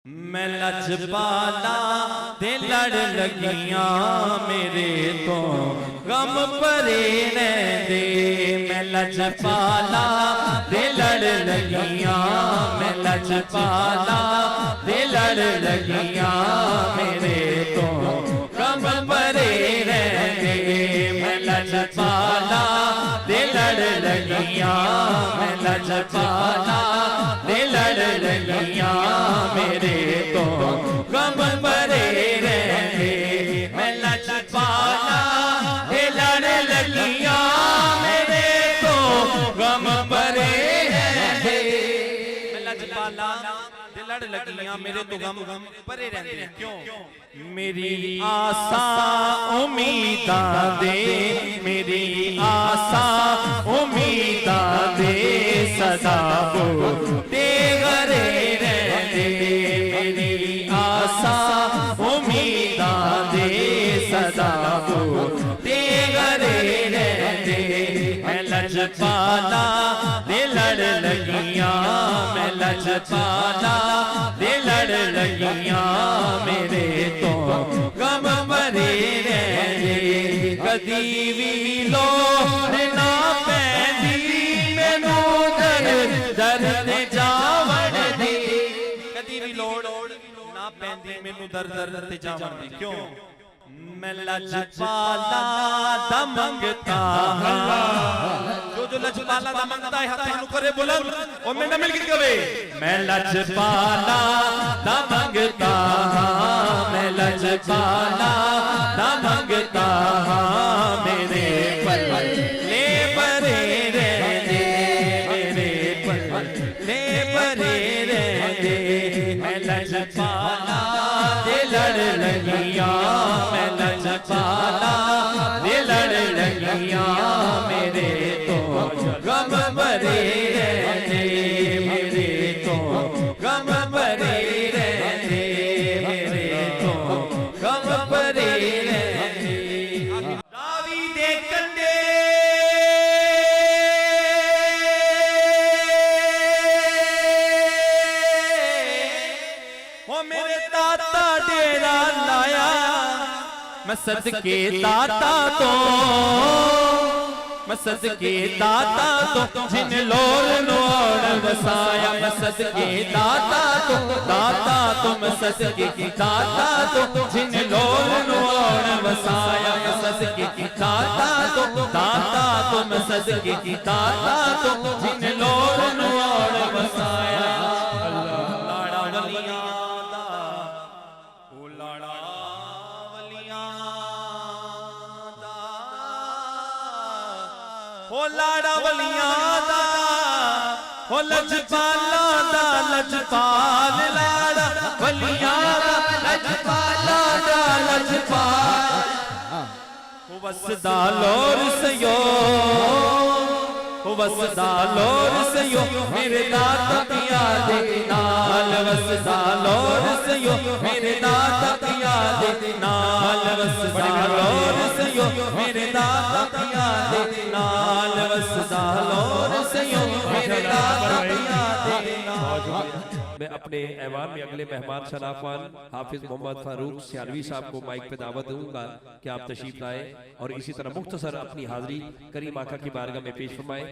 मैं लजपाला ते लड़ लगियां मेरे तो गम परे दे। मैं लजपाला ते लड़ लगियां, मैं लजपाला ते लड़ लगियां मेरे तो गम परे दे। मैं लजपाला ते लड़ लगियां, मैं लजपाला ते लड़ लगियां मेरे तो गम परे रहते। मैं लजपाला ते लड़ लगियां मेरे तो गम परे रहते। मैं लजपाला ते लड़ लगियां मेरे तो गम परे रहते। क्यों? मेरी आशा उम्मीदा दे, मेरी आशा उम्मीदा दे सदा वो ते घरे रहते। मेरी आशा उम्मीदा दे सदा वो ते घरे रहते। मैं लजपाला ते लड़ लगियां, मैं लजपाला ते लड़ लगियां मेरे तो गम परे रहते। कदी भी लोड़ ना पैंदी मैनू दर्द जावण दी। कदी भी लोड़ ना पैंदी मैनू दर्द जावण दी। क्यों? मैं लजपाला दा मंगता हां। जो लजपाला दा मंगता है हाथ नू करे बुलंद ओ मैं ना मिल के कवे। मैं लजपाला दा मंगता हां, मैं लजपाला दा मंगता हां मेरे पल्ले परे रहते, मेरे पल्ले परे रहते। मैं लजपाला ते लड़ लगियां, मैं लजपाला ते लड़ लगियां मेरे तो गम परे रहते। मेरे तो गम परे रहते, मेरे तो गम परे रहते। रावी दे कंडे ओ मेरे दाता डेरा लाया, मैं सदके दाता तो, मैं सदके दाता तो जिन लोर नोड़ वसाया। मैं सदके दाता तो मैं सदके दाता तो जिन लोर नोड़ वसाया। मैं सदके दाता तो मैं सदके दाता तो जिन लोर नोड़ वसाया। लाड़ा वलियां दा ओ लाड़ा वलियां दा ओ लाड़ा वलियां दा ओ लजपाला दा लजपाल लाड़ा वलियां दा लजपाला दा लजपाल। ओ वसदा लोर सयो, ओ वसदा लोर सयो मेरे दाता पिया दे नाल। वसदा लोर सयो मेरे दाता पिया दे नाल। वसदा लोर सयो मेरे दाता पिया दे नाल। वसदा लोर सयो मेरे दाता पिया दे नाल। मैं अपने ऐवान में अगले मेहमान शराफान हाफिज मोहम्मद फारूक सियालवी साहब को माइक पे दावत दूंगा कि आप तशरीफ लाए और इसी तरह मुख्तसर अपनी हाजिरी करीम आका की बारगाह में पेश फरमाएं।